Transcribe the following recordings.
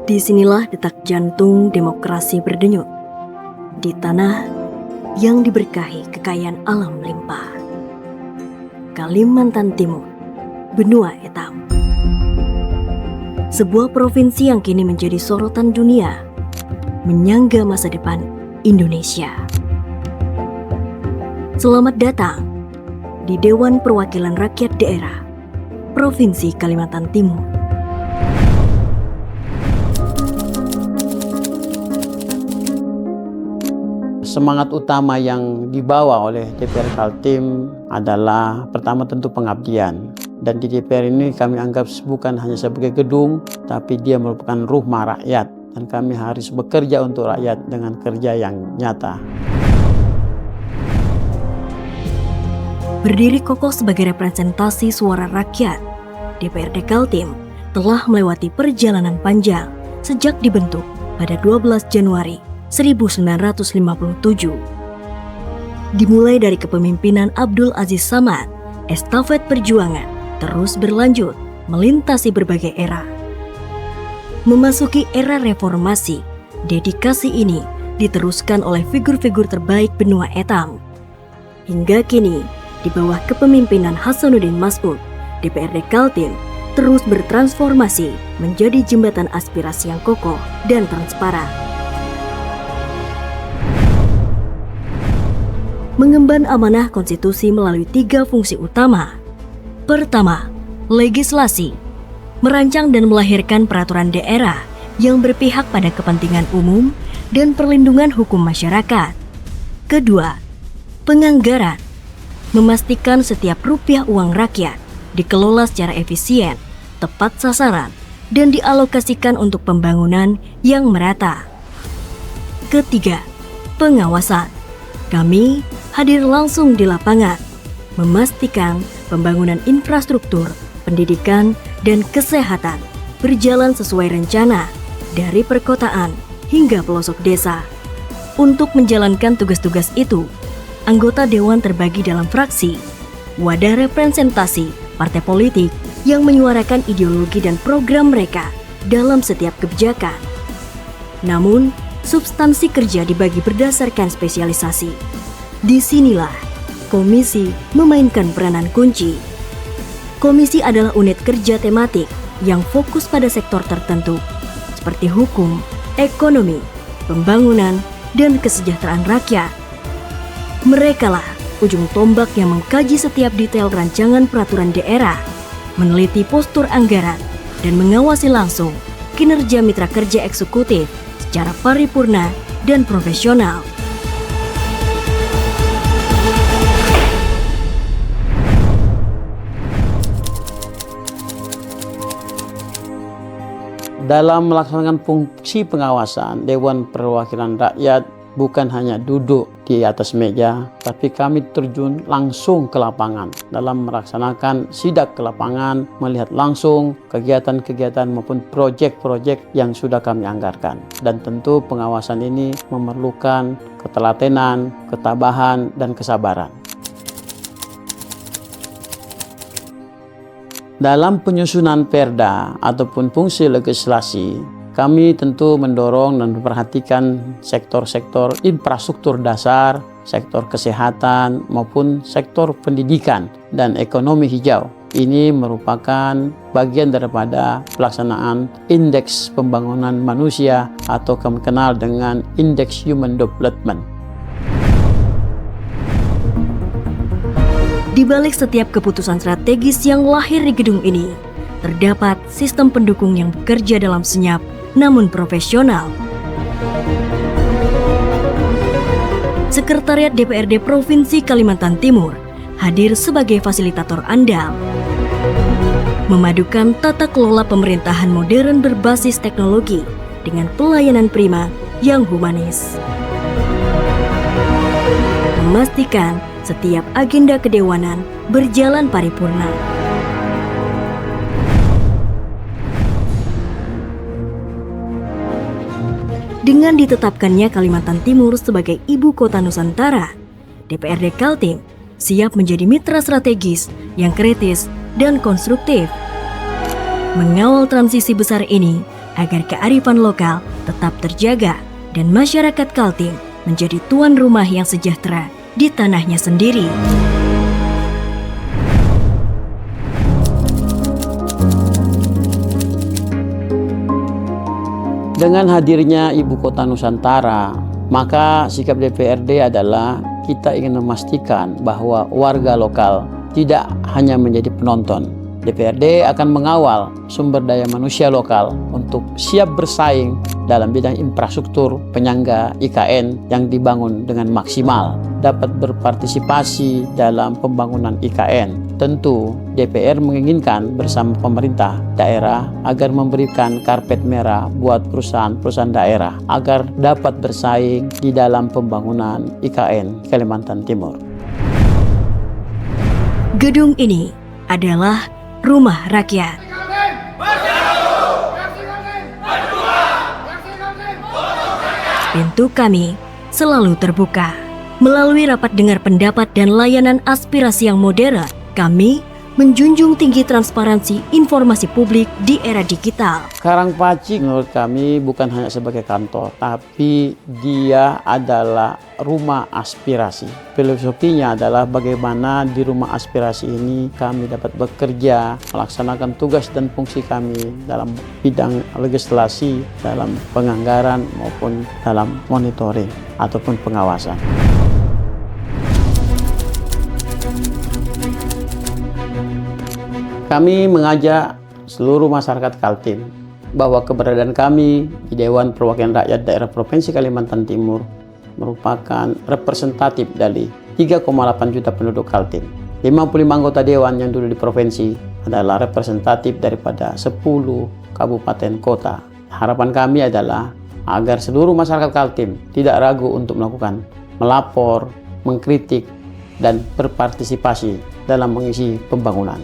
Disinilah detak jantung demokrasi berdenyut, di tanah yang diberkahi kekayaan alam limpah. Kalimantan Timur, benua etam. Sebuah provinsi yang kini menjadi sorotan dunia, menyangga masa depan Indonesia. Selamat datang di Dewan Perwakilan Rakyat Daerah Provinsi Kalimantan Timur. Semangat utama yang dibawa oleh DPR Kaltim adalah pertama tentu pengabdian. Dan di DPR ini kami anggap bukan hanya sebagai gedung, tapi dia merupakan rumah rakyat. Dan kami harus bekerja untuk rakyat dengan kerja yang nyata. Berdiri kokoh sebagai representasi suara rakyat, DPRD Kaltim telah melewati perjalanan panjang sejak dibentuk pada 12 Januari 1957. Dimulai dari kepemimpinan Abdul Aziz Samad, estafet perjuangan terus berlanjut melintasi berbagai era. Memasuki era reformasi, dedikasi ini diteruskan oleh figur-figur terbaik benua etam. Hingga kini, di bawah kepemimpinan Hasanuddin Mas'ud, DPRD Kaltim terus bertransformasi menjadi jembatan aspirasi yang kokoh dan transparan. Mengemban amanah konstitusi melalui 3 fungsi utama. Pertama, legislasi, merancang dan melahirkan peraturan daerah yang berpihak pada kepentingan umum dan perlindungan hukum masyarakat. Kedua, penganggaran, memastikan setiap rupiah uang rakyat dikelola secara efisien, tepat sasaran, dan dialokasikan untuk pembangunan yang merata. Ketiga, pengawasan. Kami hadir langsung di lapangan, memastikan pembangunan infrastruktur, pendidikan, dan kesehatan berjalan sesuai rencana dari perkotaan hingga pelosok desa. Untuk menjalankan tugas-tugas itu, anggota dewan terbagi dalam fraksi, wadah representasi partai politik yang menyuarakan ideologi dan program mereka dalam setiap kebijakan. Namun, substansi kerja dibagi berdasarkan spesialisasi. Disinilah komisi memainkan peranan kunci. Komisi adalah unit kerja tematik yang fokus pada sektor tertentu, seperti hukum, ekonomi, pembangunan, dan kesejahteraan rakyat. Merekalah ujung tombak yang mengkaji setiap detail rancangan peraturan daerah, meneliti postur anggaran, dan mengawasi langsung kinerja mitra kerja eksekutif secara paripurna dan profesional. Dalam melaksanakan fungsi pengawasan, Dewan Perwakilan Rakyat bukan hanya duduk di atas meja, tapi kami terjun langsung ke lapangan dalam melaksanakan sidak ke lapangan, melihat langsung kegiatan-kegiatan maupun proyek-proyek yang sudah kami anggarkan. Dan tentu pengawasan ini memerlukan ketelatenan, ketabahan, dan kesabaran. Dalam penyusunan perda ataupun fungsi legislasi, kami tentu mendorong dan memperhatikan sektor-sektor infrastruktur dasar, sektor kesehatan, maupun sektor pendidikan dan ekonomi hijau. Ini merupakan bagian daripada pelaksanaan Indeks Pembangunan Manusia atau kami kenal dengan Indeks Human Development. Di balik setiap keputusan strategis yang lahir di gedung ini, terdapat sistem pendukung yang bekerja dalam senyap namun profesional. Sekretariat DPRD Provinsi Kalimantan Timur hadir sebagai fasilitator andal, memadukan tata kelola pemerintahan modern berbasis teknologi dengan pelayanan prima yang humanis. Memastikan setiap agenda kedewanan berjalan paripurna. Dengan ditetapkannya Kalimantan Timur sebagai ibu kota Nusantara, DPRD Kaltim siap menjadi mitra strategis yang kritis dan konstruktif. Mengawal transisi besar ini agar kearifan lokal tetap terjaga dan masyarakat Kaltim menjadi tuan rumah yang sejahtera di tanahnya sendiri. Dengan hadirnya Ibu Kota Nusantara, maka sikap DPRD adalah kita ingin memastikan bahwa warga lokal tidak hanya menjadi penonton. DPRD akan mengawal sumber daya manusia lokal untuk siap bersaing dalam bidang infrastruktur penyangga IKN yang dibangun dengan maksimal, dapat berpartisipasi dalam pembangunan IKN. Tentu DPR menginginkan bersama pemerintah daerah agar memberikan karpet merah buat perusahaan-perusahaan daerah agar dapat bersaing di dalam pembangunan IKN Kalimantan Timur. Gedung ini adalah Rumah Rakyat. Pintu kami selalu terbuka. Melalui rapat dengar pendapat dan layanan aspirasi yang modern, kami menjunjung tinggi transparansi informasi publik di era digital. Karangpaci menurut kami bukan hanya sebagai kantor, tapi dia adalah rumah aspirasi. Filosofinya adalah bagaimana di rumah aspirasi ini kami dapat bekerja, melaksanakan tugas dan fungsi kami dalam bidang legislasi, dalam penganggaran maupun dalam monitoring ataupun pengawasan. Kami mengajak seluruh masyarakat Kaltim bahwa keberadaan kami di Dewan Perwakilan Rakyat Daerah Provinsi Kalimantan Timur merupakan representatif dari 3,8 juta penduduk Kaltim. 55 anggota Dewan yang dulu di provinsi adalah representatif daripada 10 kabupaten kota. Harapan kami adalah agar seluruh masyarakat Kaltim tidak ragu untuk melapor, mengkritik, dan berpartisipasi dalam mengisi pembangunan.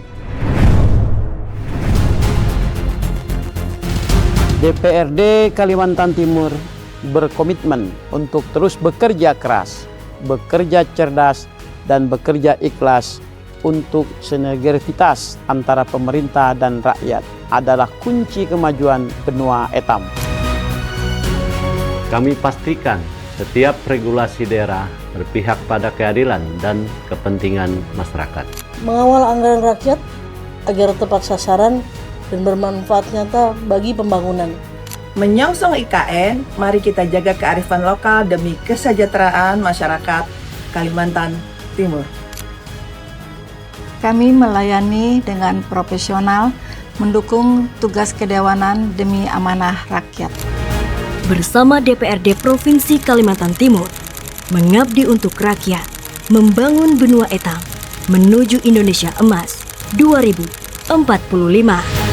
DPRD Kalimantan Timur berkomitmen untuk terus bekerja keras, bekerja cerdas, dan bekerja ikhlas untuk sinergitas antara pemerintah dan rakyat adalah kunci kemajuan benua etam. Kami pastikan setiap regulasi daerah berpihak pada keadilan dan kepentingan masyarakat. Mengawal anggaran rakyat agar tepat sasaran dan bermanfaat nyata bagi pembangunan. Menyongsong IKN, mari kita jaga kearifan lokal demi kesejahteraan masyarakat Kalimantan Timur. Kami melayani dengan profesional, mendukung tugas kedewanan demi amanah rakyat. Bersama DPRD Provinsi Kalimantan Timur, mengabdi untuk rakyat, membangun benua etam, menuju Indonesia Emas 2045.